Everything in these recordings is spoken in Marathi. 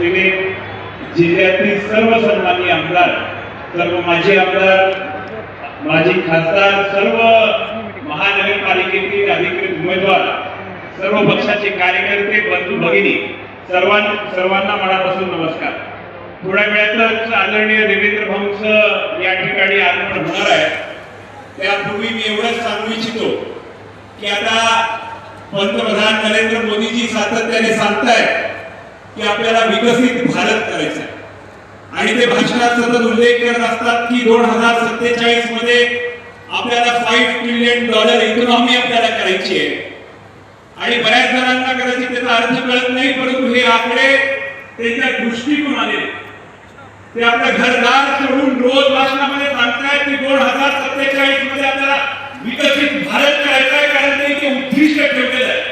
उपस्थितीने जिल्ह्यातील सर्व सन्माननीय आमदार, सर्व माजी आमदार, माजी खासदार, सर्व महानगरपालिकेतील अधिकृत उमेदवार, सर्व पक्षाचे कार्यकर्ते, बंधू भगिनी, सर्वांना मनापासून नमस्कार. थोड्या वेळातच आदरणीय देवेंद्र भाऊंचं या ठिकाणी आगमन होणार आहे. त्यापूर्वी मी एवढंच सांगू इच्छितो की आता पंतप्रधान नरेंद्र मोदीजी सातत्याने सांगतायत की आपल्याला विकसित भारत करायचं आहे आणि ते भाषणात सतत उल्लेख करत असतात की 2047 मध्ये आपल्याला $5 ट्रिलियन इकॉनॉमी आपल्याला करायची आहे. आणि बऱ्याच जणांना कदाचित त्याचा अर्थ कळत नाही, परंतु हे आकडे त्यांच्या दृष्टिकोनाने ते आपल्या घरदार सोडून रोज भाषणामध्ये सांगतायत की 2047 मध्ये आपल्याला विकसित भारत करायचा आहे, कारण ते उद्दिष्ट ठेवलेलं आहे.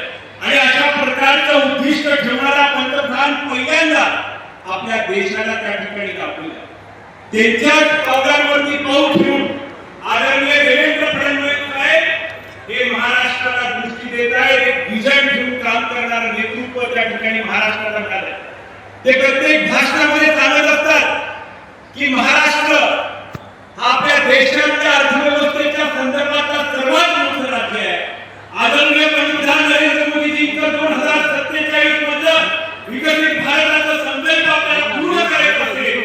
आणि अशा प्रकारचं उद्दिष्ट ठेवणारा पंतप्रधान पहिल्यांदा आपल्या देशाला त्या ठिकाणी दाखवला. त्यांच्याच पावलांवरती पाऊल ठेवून आदरणीय देवेंद्र फडणवीस साहेब हे महाराष्ट्राला दृष्टी देत आहेत. एक विजन घेऊन काम करणारं नेतृत्व त्या ठिकाणी महाराष्ट्राला झालंय. ते प्रत्येक भाषणामध्ये सांगत असतात की महाराष्ट्र हा आपल्या देशाच्या अर्थव्यवस्थेच्या संदर्भातला सर्वात मोठं राज्य आहे. आदरणीय पंतप्रधान नरेंद्र मोदीजींचं 2047 मधलं विकसित भारताचा संकल्प आपल्याला पूर्ण करायचा असेल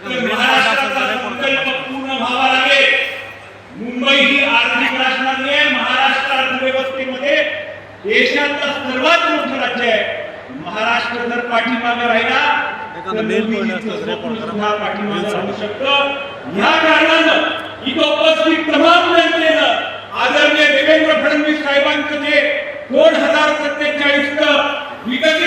तर महाराष्ट्राचा संकल्प पूर्ण व्हावा लागेल. मुंबई ही आर्थिक राजधानी आहे. महाराष्ट्र अर्थव्यवस्थेमध्ये देशातलं सर्वात मोठं राज्य आहे. महाराष्ट्र जर पाठीमागे राहिला तर पाठीमागे राहू शकतो. या कारणानं इथं उपस्थित तमाम जनतेनं आदरणीय देवेंद्र फडणवीस साहेबांचं जे 2047 विकसित